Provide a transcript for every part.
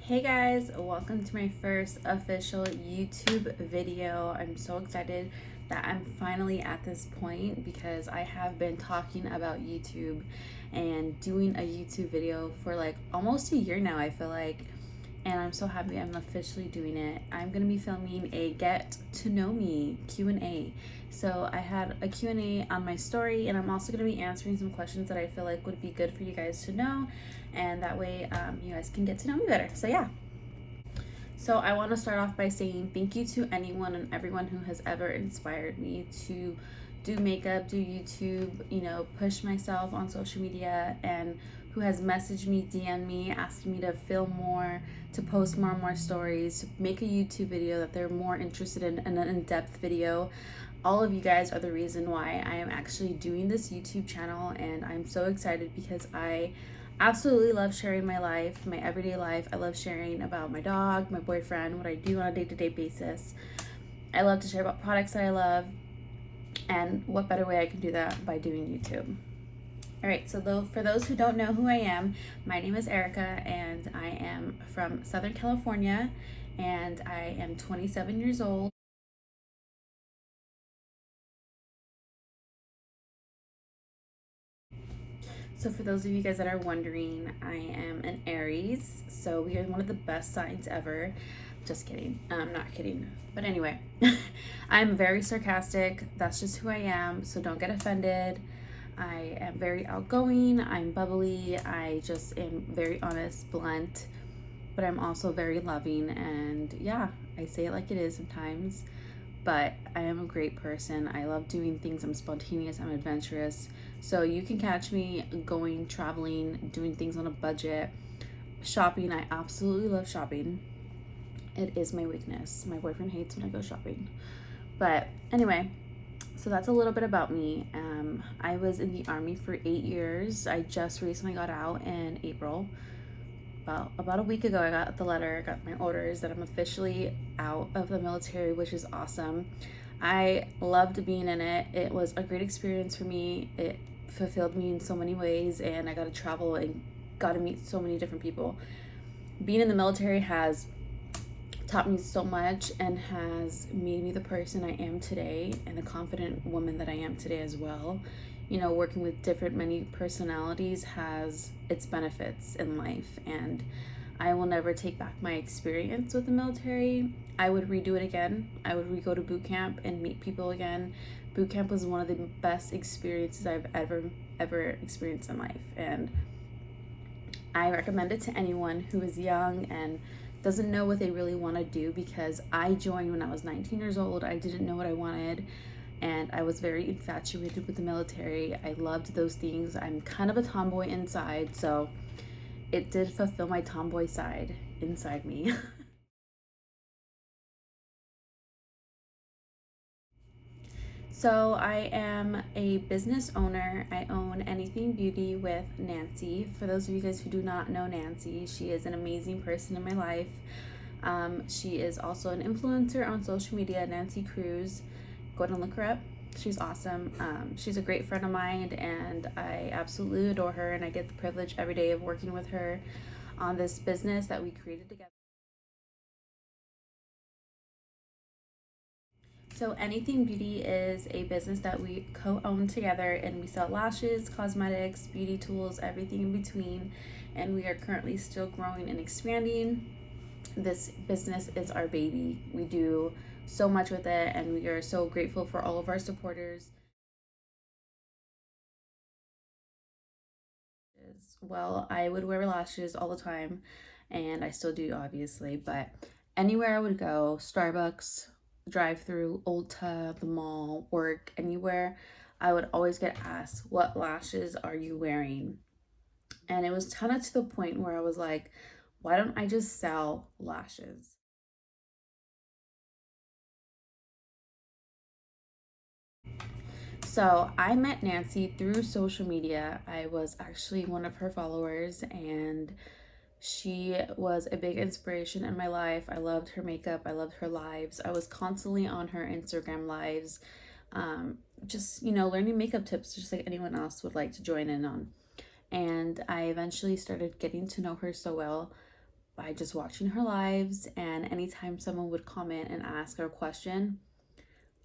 Hey guys, welcome to my first official YouTube video. I'm so excited that I'm finally at this point because I have been talking about YouTube and doing a YouTube video for like almost a year now, I feel like. And I'm so happy I'm officially doing it. I'm going to be filming a get to know me Q&A. So I had a Q&A on my story, and I'm also going to be answering some questions that I feel like would be good for you guys to know, and that way you guys can get to know me better. So yeah. So I want to start off by saying thank you to anyone and everyone who has ever inspired me to do makeup, do YouTube, push myself on social media, and who has messaged me, DM me, asking me to film more, to post more and more stories, to make a YouTube video that they're more interested in, an in-depth video. All of you guys are the reason why I am actually doing this YouTube channel, and I'm so excited because I absolutely love sharing my life, my everyday life. I love sharing about my dog, my boyfriend, what I do on a day-to-day basis. I love to share about products that I love, and what better way I can do that by doing YouTube. All right, so for those who don't know who I am, my name is Erica, and I am from Southern California, and I am 27 years old. So for those of you guys that are wondering, I am an Aries. So we are one of the best signs ever. Just kidding. I'm not kidding. But anyway, I'm very sarcastic. That's just who I am. So don't get offended. I am very outgoing. I'm bubbly. I just am very honest, blunt, but I'm also very loving. And yeah, I say it like it is sometimes. But I am a great person. I love doing things. I'm spontaneous. I'm adventurous. So you can catch me going, traveling, doing things on a budget, shopping. I absolutely love shopping. It is my weakness. My boyfriend hates when I go shopping. But anyway, so that's a little bit about me. I was in the Army for 8 years. I just recently got out in April. About a week ago, I got the letter, got my orders that I'm officially out of the military, which is awesome. I loved being in it. It was a great experience for me. It fulfilled me in so many ways, and I got to travel and got to meet so many different people. Being in the military has taught me so much and has made me the person I am today, and the confident woman that I am today as well. Working with many personalities has its benefits in life, and I will never take back my experience with the military. I would redo it again. I would go to boot camp and meet people again. Boot camp was one of the best experiences I've ever experienced in life, and I recommend it to anyone who is young and doesn't know what they really want to do, because I joined when I was 19 years old. I didn't know what I wanted, and I was very infatuated with the military. I loved those things. I'm kind of a tomboy inside, so it did fulfill my tomboy side inside me. So I am a business owner. I own Anything Beauty with Nancy. For those of you guys who do not know Nancy, she is an amazing person in my life. She is also an influencer on social media, Nancy Cruz. Go ahead and look her up. She's awesome. She's a great friend of mine, and I absolutely adore her, and I get the privilege every day of working with her on this business that we created together. So Anything Beauty is a business that we co-own together, and we sell lashes, cosmetics, beauty tools, everything in between, and we are currently still growing and expanding. This business is our baby. We do so much with it, and we are so grateful for all of our supporters. Well, I would wear lashes all the time, and I still do, obviously, but anywhere I would go, Starbucks, drive through, Ulta, the mall, work, anywhere, I would always get asked, what lashes are you wearing? And it was kind of to the point where I was like, why don't I just sell lashes? So I met Nancy through social media. I was actually one of her followers, and she was a big inspiration in my life. I loved her makeup. I loved her lives. I was constantly on her Instagram lives, just, learning makeup tips, just like anyone else would like to join in on. And I eventually started getting to know her so well. by just watching her lives. And anytime someone would comment and ask her a question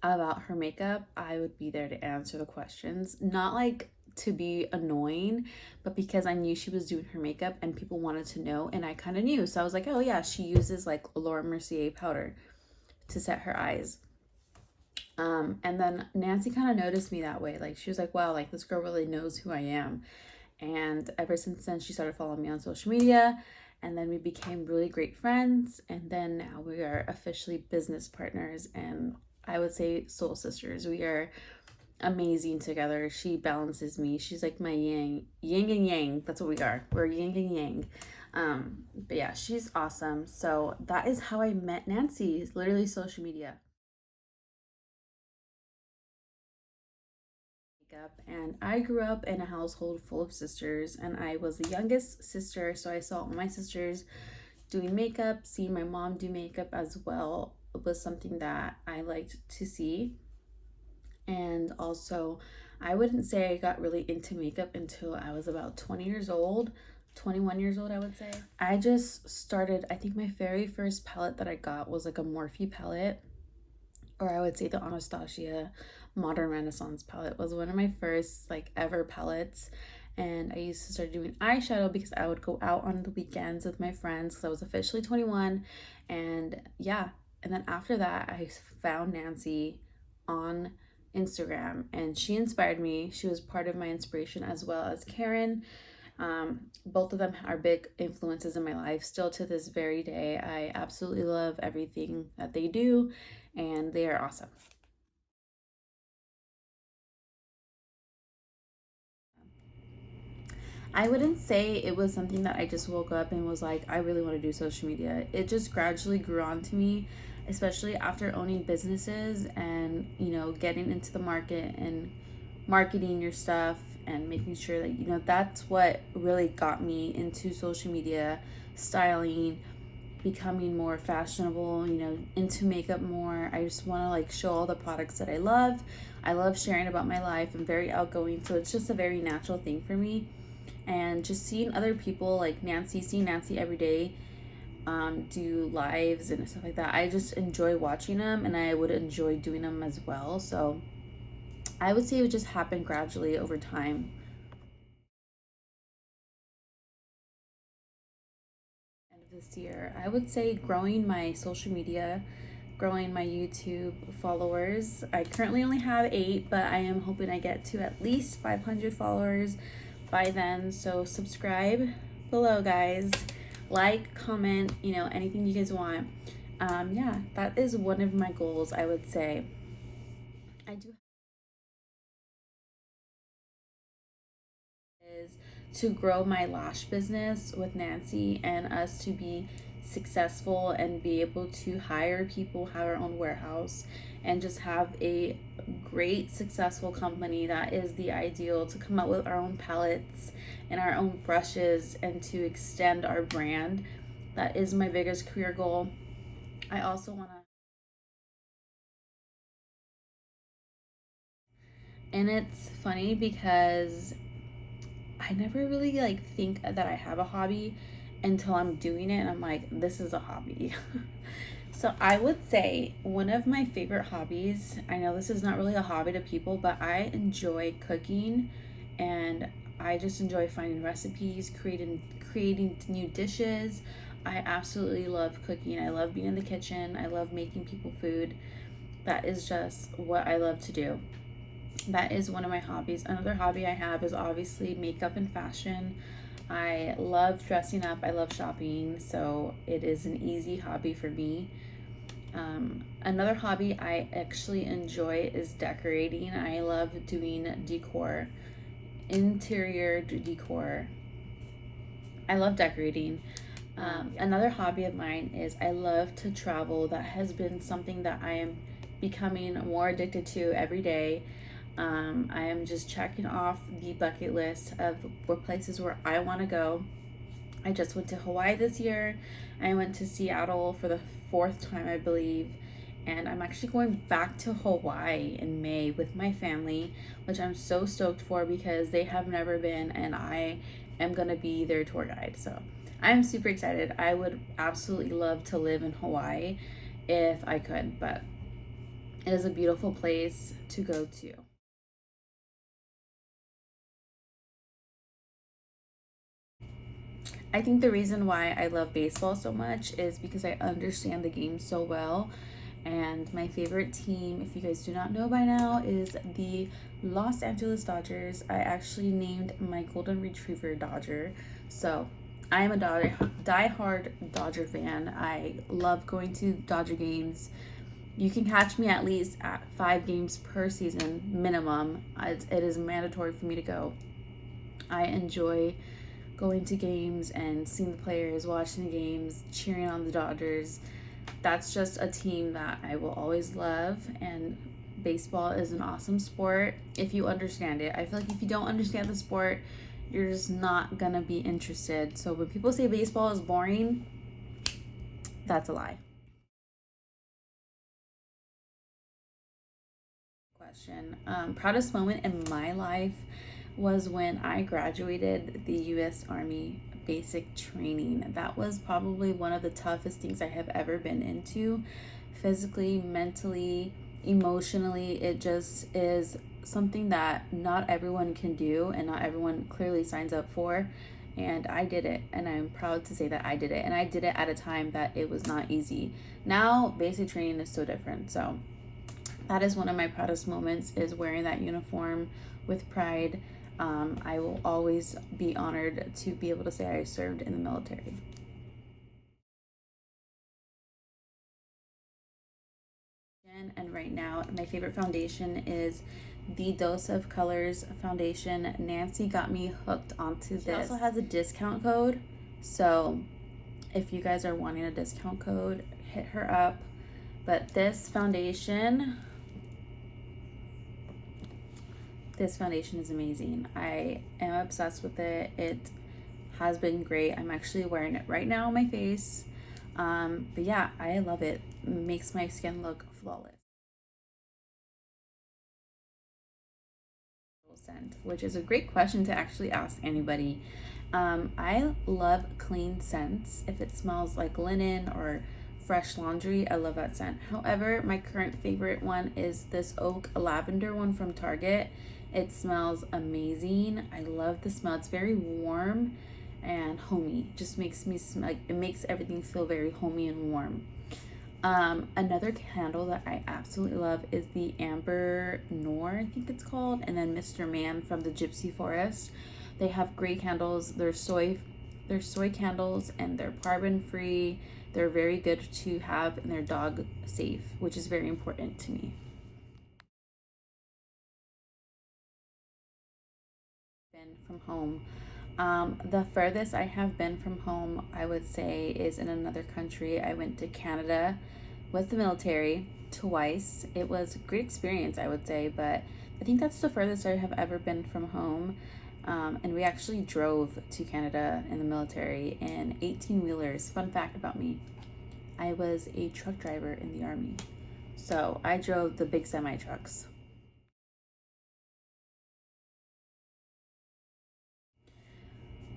about her makeup, I would be there to answer the questions. Not like to be annoying, but because I knew she was doing her makeup and people wanted to know, and I kind of knew. So I was like, oh yeah, she uses like Laura Mercier powder to set her eyes. And then Nancy kind of noticed me that way. Like she was like, wow, like this girl really knows who I am. And ever since then, she started following me on social media. And then we became really great friends. And then now we are officially business partners. And I would say soul sisters. We are amazing together. She balances me. She's like my yin and yang. That's what we are. We're yin and yang. But yeah, she's awesome. So that is how I met Nancy. It's literally social media. And I grew up in a household full of sisters, and I was the youngest sister, so I saw all my sisters doing makeup. Seeing my mom do makeup as well was something that I liked to see. And also, I wouldn't say I got really into makeup until I was about 20 years old, 21 years old, I would say. I just started, I think my very first palette that I got was like a Morphe palette, or I would say the Anastasia Modern Renaissance palette was one of my first like ever palettes. And I used to start doing eyeshadow because I would go out on the weekends with my friends because I was officially 21. And yeah, and then after that I found Nancy on Instagram, and she inspired me. She was part of my inspiration, as well as Karen. Both of them are big influences in my life still to this very day. I absolutely love everything that they do, and they are awesome. I wouldn't say it was something that I just woke up and was like, I really want to do social media. It just gradually grew on to me, especially after owning businesses and, getting into the market and marketing your stuff and making sure that, that's what really got me into social media, styling, becoming more fashionable, into makeup more. I just want to like show all the products that I love. I love sharing about my life. I'm very outgoing, so it's just a very natural thing for me. And just seeing other people like Nancy, seeing Nancy every day do lives and stuff like that, I just enjoy watching them, and I would enjoy doing them as well. So I would say it would just happen gradually over time. End of this year, I would say growing my social media, growing my YouTube followers. I currently only have 8, but I am hoping I get to at least 500 followers by then. So subscribe below, guys. Like, comment, anything you guys want. Yeah, that is one of my goals, I would say. I do is to grow my lash business with Nancy, and us to be successful and be able to hire people, have our own warehouse, and just have a great successful company. That is the ideal, to come up with our own palettes and our own brushes and to extend our brand. That is my biggest career goal. I also want to, and it's funny because I never really like think that I have a hobby until I'm doing it and I'm like, this is a hobby. So I would say one of my favorite hobbies, I know this is not really a hobby to people, but I enjoy cooking, and I just enjoy finding recipes, creating new dishes. I absolutely love cooking. I love being in the kitchen. I love making people food. That is just what I love to do. That is one of my hobbies. Another hobby I have is obviously makeup and fashion. I love dressing up. I love shopping. So it is an easy hobby for me. Another hobby I actually enjoy is decorating. I love doing decor, interior decor. I love decorating. Another hobby of mine is I love to travel. That has been something that I am becoming more addicted to every day. I am just checking off the bucket list of places where I want to go. I just went to Hawaii this year. I went to Seattle for the 4th time, I believe. And I'm actually going back to Hawaii in May with my family, which I'm so stoked for because they have never been, and I am going to be their tour guide. So I'm super excited. I would absolutely love to live in Hawaii if I could, but it is a beautiful place to go to. I think the reason why I love baseball so much is because I understand the game so well. And my favorite team, if you guys do not know by now, is the Los Angeles Dodgers. I actually named my golden retriever Dodger. So I am a die-hard Dodger fan. I love going to Dodger games. You can catch me at least at 5 games per season minimum. It is mandatory for me to go. I enjoy going to games and seeing the players, watching the games, cheering on the Dodgers. That's just a team that I will always love, and baseball is an awesome sport if you understand it. I feel like if you don't understand the sport, you're just not gonna be interested. So when people say baseball is boring, that's a lie. Question. Proudest moment in my life was when I graduated the U.S. Army basic training. That was probably one of the toughest things I have ever been into, physically, mentally, emotionally. It just is something that not everyone can do and not everyone clearly signs up for. And I did it, and I'm proud to say that I did it. And I did it at a time that it was not easy. Now, basic training is so different. So that is one of my proudest moments, is wearing that uniform with pride. I will always be honored to be able to say I served in the military. And right now, my favorite foundation is the Dose of Colors foundation. Nancy got me hooked onto this. She also has a discount code, so if you guys are wanting a discount code, hit her up. But this foundation is amazing. I am obsessed with it. It has been great. I'm actually wearing it right now on my face. But yeah, I love it. It makes my skin look flawless. Scent, which is a great question to actually ask anybody. I love clean scents. If it smells like linen or fresh laundry, I love that scent. However, my current favorite one is this oak lavender one from Target. It smells amazing. I love the smell. It's very warm and homey. Just makes me smell like, it makes everything feel very homey and warm. Another candle that I absolutely love is the Amber Noir, I think it's called, and then Mr. Man from the Gypsy Forest. They have great candles. They're soy candles, and they're paraben free. They're very good to have, and they're dog safe, which is very important to me. Been from home. The furthest I have been from home, I would say, is in another country. I went to Canada with the military twice. It was a great experience, I would say, but I think that's the furthest I have ever been from home. And we actually drove to Canada in the military in 18-wheelers. Fun fact about me, I was a truck driver in the Army. So I drove the big semi trucks.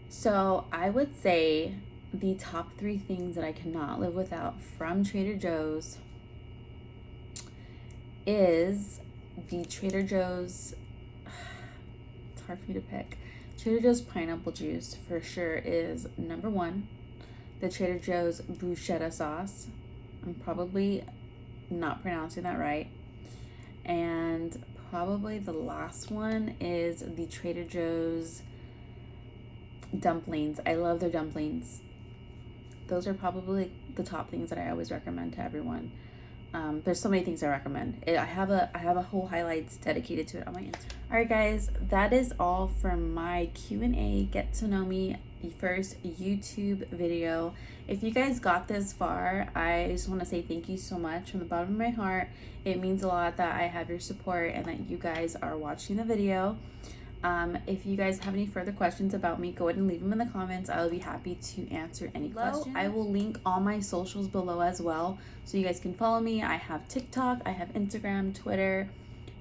So I would say the top 3 things that I cannot live without from Trader Joe's is the Trader Joe's, it's hard for me to pick. Trader Joe's pineapple juice for sure is number 1. The Trader Joe's bruschetta sauce. I'm probably not pronouncing that right. And probably the last one is the Trader Joe's dumplings. I love their dumplings. Those are probably the top things that I always recommend to everyone. There's so many things I recommend. I have a whole highlights dedicated to it on my Instagram. All right, guys, that is all from my Q&A get to know me first YouTube video. If you guys got this far, I just want to say thank you so much from the bottom of my heart. It means a lot that I have your support and that you guys are watching the video. If you guys have any further questions about me, go ahead and leave them in the comments. I will be happy to answer any questions. I will link all my socials below as well, so you guys can follow me. I have TikTok, I have Instagram, Twitter,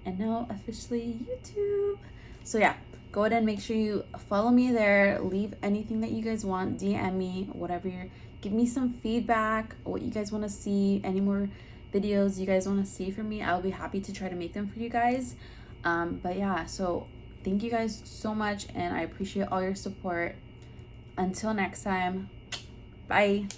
and now officially YouTube. So yeah, go ahead and make sure you follow me there. Leave anything that you guys want, DM me, whatever you're, give me some feedback, what you guys want to see, any more videos you guys want to see from me. I'll be happy to try to make them for you guys. But yeah, so thank you guys so much, and I appreciate all your support. Until next time, bye.